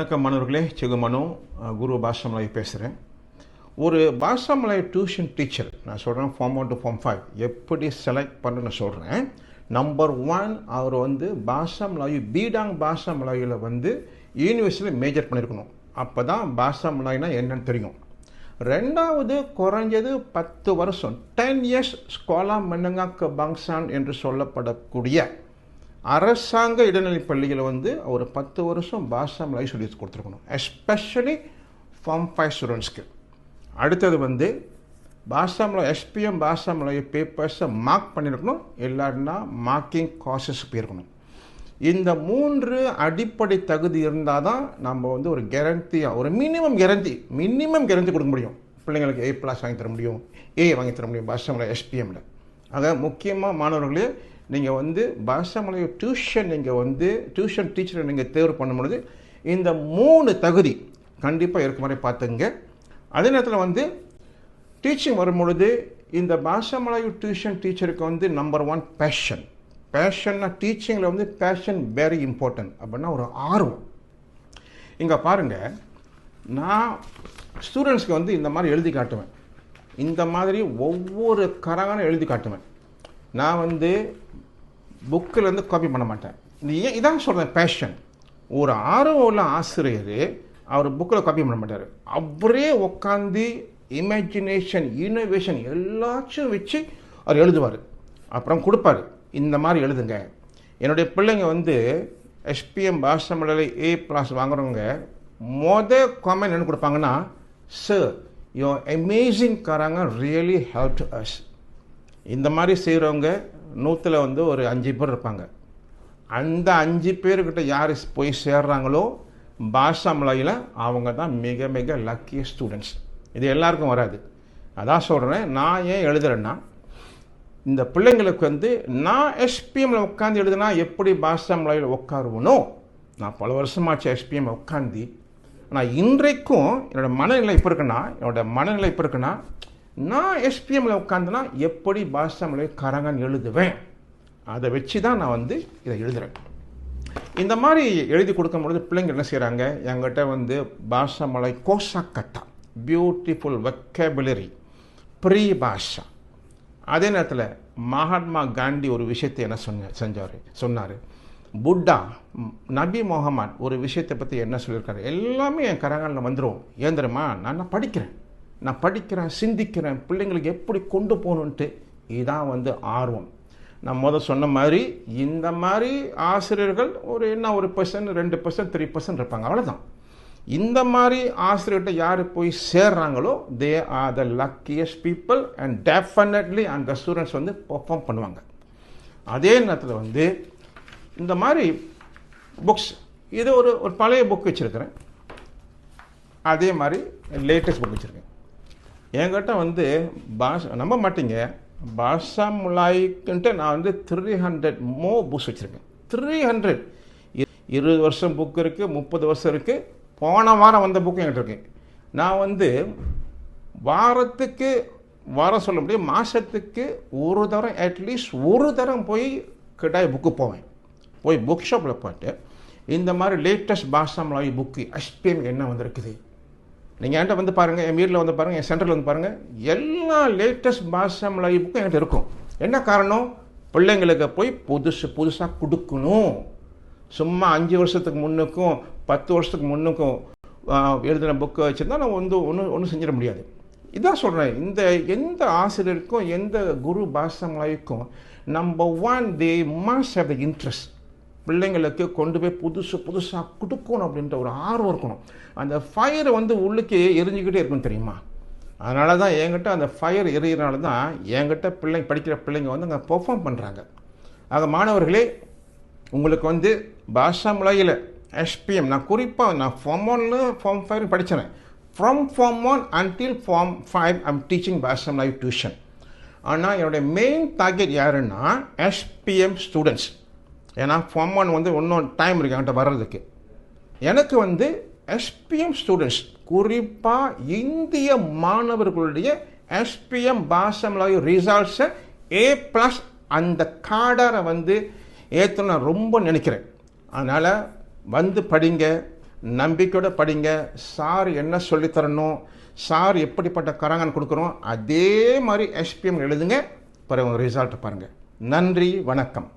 வணக்கம் மாணவர்களே, சிகுமனு குரு பாஷா மலாய் பேசுகிறேன். ஒரு பாஷா மலாய் டியூஷன் டீச்சர் நான் சொல்கிறேன், ஃபார்ம் 1 to ஃபார்ம் 5 எப்படி செலக்ட் பண்ணுன்னு சொல்கிறேன். நம்பர் 1, அவர் பாஷா மலாய் பீடாங் பாஷா மலாயில் யூனிவர்சிட்டியில் மேஜர் பண்ணியிருக்கணும். அப்போ தான் பாஷா மலாய்னா என்னன்னு தெரியும். ரெண்டாவது, குறைஞ்சது 10 வருஷம் 10 years ஸ்கோலா மென்னங்காக்க பாங்சான் என்று சொல்லப்படக்கூடிய அரசாங்க இடைநிலை பள்ளியில் ஒரு 10 வருஷம் பாஷா மலாய் சொல்லி கொடுத்துருக்கணும், எஸ்பெஷலி ஃபார்ம் 5 ஸ்டூடெண்ட்ஸ்க்கு. அடுத்தது பாஷா Malay SPM Bahasa Malay பேப்பர்ஸை mark பண்ணியிருக்கணும், இல்லைன்னா மார்க்கிங் காசஸ் போயிருக்கணும். இந்த 3 அடிப்படை தகுதி இருந்தால் தான் நம்ம ஒரு கேரண்டியாக ஒரு மினிமம் கேரண்டி கொடுக்க முடியும். பிள்ளைங்களுக்கு A+ வாங்கி தர முடியும், A வாங்கி தர முடியும் பாஷா மலாய் எஸ்பிஎம்மில். ஆக முக்கியமாக மாணவர்களே, நீங்கள் பாஷா மலாய் டியூஷன் டியூஷன் டீச்சரை நீங்கள் தேர்வு பண்ணும்பொழுது இந்த 3 தகுதி கண்டிப்பாக இருக்க மாதிரி பார்த்துங்க. அதே நேரத்தில் டீச்சிங் வரும்பொழுது இந்த பாஷா மலாய் டியூஷன் டீச்சருக்கு நம்பர் 1 பேஷன்னா டீச்சிங்கில் பேஷன் வெரி இம்பார்ட்டன்ட். அப்படின்னா ஒரு ஆர்வம். இங்கே பாருங்கள், நான் ஸ்டூடெண்ட்ஸ்க்கு இந்த மாதிரி எழுதி காட்டுவேன். இந்த மாதிரி ஒவ்வொரு கரகான எழுதி காட்டுவேன். நான் புக்கில் காப்பி பண்ண மாட்டேன். இதான் சொல்கிறேன், பேஷன். ஒரு ஆர்வம் உள்ள ஆசிரியர் அவர் புக்கில் காப்பி பண்ண மாட்டார். அவரே உட்காந்து இமேஜினேஷன், இன்னோவேஷன் எல்லாச்சும் வச்சு அவர் எழுதுவார். அப்புறம் கொடுப்பார், இந்த மாதிரி எழுதுங்க. என்னுடைய பிள்ளைங்க எஸ்பிஎம் பாஷா மலாய் A+ வாங்குறவங்க காமெண்ட் என்ன கொடுப்பாங்கன்னா, சார் யோர் அமேசிங் காராங்க ரியலி ஹெல்ப் டு அஸ். இந்த மாதிரி செய்கிறவங்க 100ல் ஒரு 5 பேர் இருப்பாங்க. அந்த 5 பேர்கிட்ட யார் போய் சேர்றாங்களோ பாஷா மலாயில் அவங்க தான் மிக மிக லக்கிய ஸ்டூடெண்ட்ஸ். இது எல்லாருக்கும் வராது. அதான் சொல்கிறேன், நான் ஏன் எழுதுறேன்னா, இந்த பிள்ளைங்களுக்கு நான் எஸ்பிஎம்மில் உட்காந்து எழுதுனா எப்படி பாஷா மலாயில் உட்காருவனோ, நான் பல வருஷமாச்சு எஸ்பிஎம் உட்காந்து. ஆனால் இன்றைக்கும் என்னோடய மனநிலை இப்போ இருக்குன்னா, நான் எஸ்பிஎம்மில் உட்காந்துனா எப்படி பாஷா மலாய் கரங்கன் எழுதுவேன், அதை வச்சு தான் நான் இதை எழுதுகிறேன். இந்த மாதிரி எழுதி கொடுக்கும்பொழுது பிள்ளைங்க என்ன செய்கிறாங்க, என்கிட்ட பாஷா மலாய் கோசா கட்டா, பியூட்டிஃபுல் வெக்கபுலரி, ப்ரீ பாஷா. அதே நேரத்தில் மகாத்மா காந்தி ஒரு விஷயத்தை என்ன சொன்னார், புத்தா, நபி முகமது ஒரு விஷயத்தை பற்றி என்ன சொல்லியிருக்காரு, எல்லாமே என் கரங்களில் வந்துடும். ஏன் தெரியுமா, நான் படிக்கிறேன், சிந்திக்கிறேன், பிள்ளைங்களுக்கு எப்படி கொண்டு போகணுன்ட்டு. இதுதான் ஆர்வம். நான் சொன்ன மாதிரி இந்த மாதிரி ஆசிரியர்கள் ஒரு 1%, 2%, 3% இருப்பாங்க, அவ்வளோதான். இந்த மாதிரி ஆசிரியர்கிட்ட யார் போய் சேர்றாங்களோ they are the luckiest people and definitely அந்த ஸ்டூடெண்ட்ஸ் பெர்ஃபார்ம் பண்ணுவாங்க. அதே நேரத்தில் இந்த மாதிரி புக்ஸ், இது ஒரு பழைய புக் வச்சுருக்கிறேன், அதே மாதிரி லேட்டஸ்ட் புக் வச்சுருக்கேன். என்கிட்ட பாஷா நம்ப மாட்டீங்க, பாஷா மலாய்க்குன்ட்டு நான் 300 புக்ஸ் வச்சுருக்கேன். 300, 20 வருஷம் புக் இருக்குது, 30 வருஷம் இருக்குது. போன வாரம் வந்த புக்கு என்கிட்ட இருக்கு. நான் வாரம் சொல்ல முடியும், மாதத்துக்கு ஒரு தரம், அட்லீஸ்ட் ஒரு தரம் போய் கிட்டாய் புக்கு போய் புக் ஷாப்பில் போய்ட்டு இந்த மாதிரி லேட்டஸ்ட் பாஷா மலாய் புக்கு எஸ்பிஎம் என்ன வந்திருக்குது, நீங்கள் என்கிட்ட பாருங்கள், என் வீட்டில் பாருங்கள், என் சென்டரில் பாருங்கள், எல்லா லேட்டஸ்ட் பாஷா மலாய் புக்கும் என்கிட்ட இருக்கும். என்ன காரணம், பிள்ளைங்களுக்கு போய் புதுசாக கொடுக்கணும். சும்மா 5 வருஷத்துக்கு முன்னுக்கும் 10 வருஷத்துக்கு முன்னுக்கும் எழுதின புக்கை வச்சுருந்தா நான் ஒன்றும் செஞ்சிட முடியாது. இதான் சொல்கிறேன், எந்த ஆசிரியருக்கும் எந்த குரு பாஷா மலாய்க்கும் number 1 they must have the interest. பிள்ளைங்களுக்கு கொண்டு போய் புதுசாக கொடுக்கணும் அப்படின்ற ஒரு ஆர்வம் இருக்கணும். அந்த ஃபயர் உள்ளுக்கு எரிஞ்சுக்கிட்டே இருக்கும், தெரியுமா. அதனால தான் என்கிட்ட அந்த ஃபயர் எரியறனால தான் என்கிட்ட படிக்கிற பிள்ளைங்க அங்கே பெர்ஃபார்ம் பண்ணுறாங்க. ஆக மாணவர்களே, உங்களுக்கு பாஷா மலாயில் எஸ்பிஎம் நான் குறிப்பாக ஃபார்ம் 1 ஃபார்ம் 5 படித்தேன். From form 1 until form 5 I'm teaching Bahasa Malay tuition. ஆனால் என்னுடைய மெயின் டார்கெட் யாருன்னா எஸ்பிஎம் ஸ்டூடெண்ட்ஸ். ஏன்னா ஃபார்ம் 1 இன்னும் டைம் இருக்குது என்கிட்ட வர்றதுக்கு. எனக்கு எஸ்பிஎம் ஸ்டூடெண்ட்ஸ், குறிப்பாக இந்திய மாணவர்களுடைய எஸ்பிஎம் பாஷா மலாய் ரிசல்ட்ஸை A+ அந்த கார்டரை ஏற்றணும் நான் ரொம்ப நினைக்கிறேன். அதனால் படிங்க. நம்பிக்கையோட படிங்க. சார் என்ன சொல்லித்தரணும், சார் எப்படிப்பட்ட கராங்கன் கொடுக்குறோம், அதே மாதிரி எஸ்பிஎம் எழுதுங்க. பிறகு ரிசல்ட் பாருங்கள். நன்றி, வணக்கம்.